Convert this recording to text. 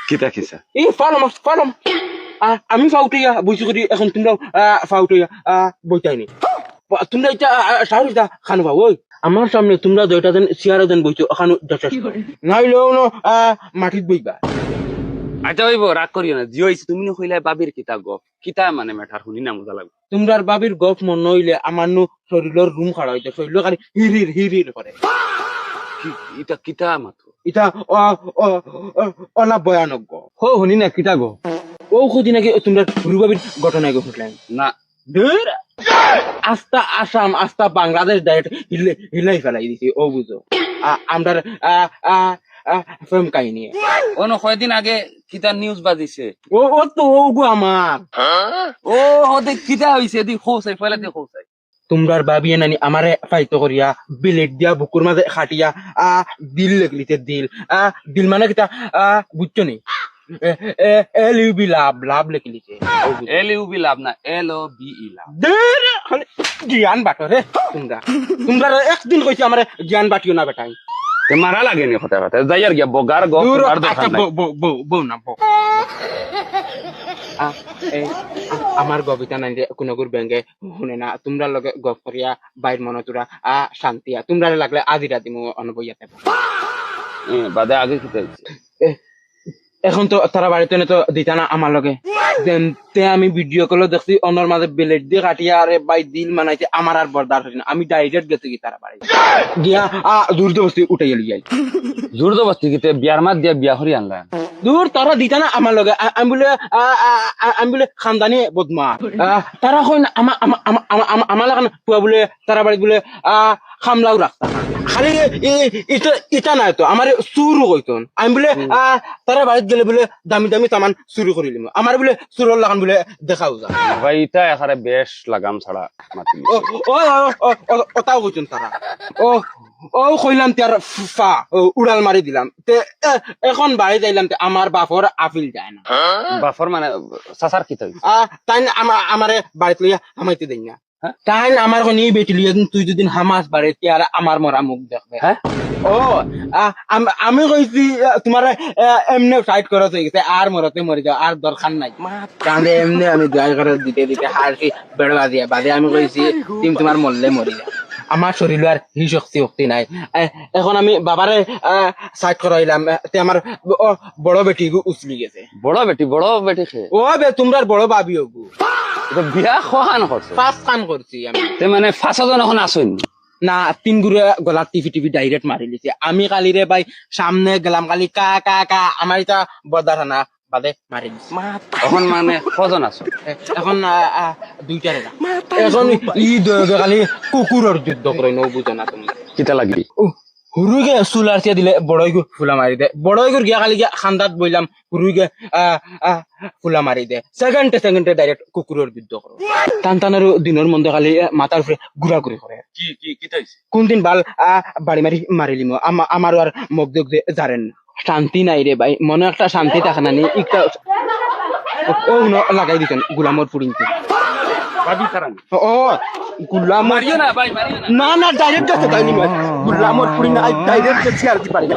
কিতা কিসা এই ফালম আমি ফাউটাইয়া বইছি করি এখন তোমরাও ফাউটাইয়া বইতাইনি তোমরা এটা সাহস দা খানো পাও ওই আমার সামনে তোমরা দুইটা যেন চেয়ারে যেন বইছো ওখানে যথেষ্ট নাইলেও মাটিত বইবা আচ্ছা হইব রাগ করিও না জি হইছে তুমি কইলা বাবির কিতা গপ কিতা মানে ম্যাটার শুনি না মজা লাগবে তোমরার বাবির গপ মন নইলে আমার নু শরীরের রুম খাড়া হইতে শরীর খালি হিরির করে ইটা কিতা মাত্র এটা অনা ভয়ানক গপ হো শুনি না কিতা গপ ও খুঁজি নাকি তোমরা রুবাবির ঘটনা গো শুনলেন না ধুর আস্তা আসাম আস্তা বাংলাদেশ ডাইরেক্ট হিলাই ফেলাই দিছি ও বুঝো আমরা ফিল্ম কাহিনী অন কয়দিন আগে কিতা নিউজ বাজিছে ও তো ও গো আমার ও হদে কিতা হইছে দি খোসাই ফেলাতে খোসাই তোমরার বাবিয়ে নানি আমারে ফাইতো করিয়া বিলেট দিয়া বুকুর মাঝে খাটিয়া দিল লেগলিতে দিল মানে কিতা বুঝছো নি এল ইউ বি লাভ লেখলিছে এল ইউ বি লাভ না এল ও বি ই লাভ জ্ঞান বাটো রে তোমরা একদিন কইছি আমারে জ্ঞান বাটিও না বেটাই তে মারা লাগে নি কথা কথা যাইয়ার গিয়া বগার গপ আর দেখা নাই বউ না বউ আমার গবিতা নাই কোন গুর ব্যাঙ্গে শুনে না তোমরা লগে গপ করিয়া বাইর মনে তোরা শান্তিয়া তোমরা লাগলে আজি রাতি মো অনুবইয়াতে বাদে আগে কিতা হইছে এখন তো তারা বাড়িতে তো দিতা না আমার লগে তে আমি ভিডিও কলে দেখছি অনর মাঝে বেলেট দিয়ে কাটিয়া আরে বাই দিল মানাইছে আমার আর বরদার হইছে না আমি ডাইরেক্ট গেছি কি তারা বাড়ি গিয়া দূর বস্তি উঠাই এলি যাই জোর দবস্তি কিতে বিয়ার মাত দিয়া বিয়া হরি আনলা দূর তারা দিতা না আমার লগে আমি বলে খানদানি বদমা তারা কই না আমার লাগান পুয়া বলে তারা বাড়ি বলে খামলাও রাখতা খালি ইটা নাই তো আমার চুরু কইতন আমি বলে তারা বাড়িতে গেলে বলে দামি দামি সামান চুরি করিলিম আমার বলে চুরর লাগান বলে দেখাও যা ভাই ইটা এখানে বেশ লাগাম ছাড়া মাতি ওটাও কইতন তারা ও কইলাম তার ফা উড়াল মারি দিলাম তে এখন বাড়ি যাইলাম আমার বাপর আপিল যায় না বাফর মানে সাসার কিতা হইছে তাই আমারে বাড়িতে লইয়া হামাইতে দেই না তাই আমার কোন বেটি লইয়া তুই যদি হামাস বাড়িতে আর আমার মরা মুখ দেখবে হ্যাঁ ও আমি কইছি তোমার এমনি সাইড করা হয়ে গেছে আর মরতে মরে যাও আর দরকার নাই কারণে এমনি আমি দয়া করে দিতে হারছি বেড়া বাদে আমি কইছি তুমি তোমার মরলে মরি যাও আমার শরীর আর হি শক্তি নাই এখন আমি বাবারে সাইড করাইলাম তে আমার বড় বেটি উচলি গেছে বড় বেটি খে ও বে তোমরা বড় বাবি হগু তো বিয়া খান করছে 5 কান করছি আমি তে মানে 5 জন এখন আসেন না 3 গুড়ে গলার টিভি ডাইরেক্ট মারি লিছে আমি কালি রে ভাই সামনে গেলাম কালি কা আমার এটা বদারানা বাদে মারি দিছি এখন মানে কজন আছো এখন দুইটারে এখন কালি কুকুরের যুদ্ধ করে নৌ বুঝো না তুমি কিতা লাগি হুরুইকে চুলার দিলে বড়ইগু ফুলা মারি দে বড়ইগুর গিয়া কালি গিয়া খান্দাত বইলাম হুরুইকে ফুলা মারি দে সেকেন্ডে ডাইরেক্ট কুকুরের যুদ্ধ করো টানটানের দিনের মধ্যে খালি মাথার উপরে ঘুরাঘুরি করে কোন দিন বাল বাড়ি মারিলিম আমার আর মুখ দুখ জারেন না শান্তি নাই রে ভাই মনে একটা শান্তি থাকে না একটা ও লাগাই দিতেন গুলামর পুরিংতে ও গুলাম মারিও না ভাই মারিও না ডাইরেক্ট গেছে তাই গুলামর পুরি না ডাইরেক্ট গেছে আর কি পারি না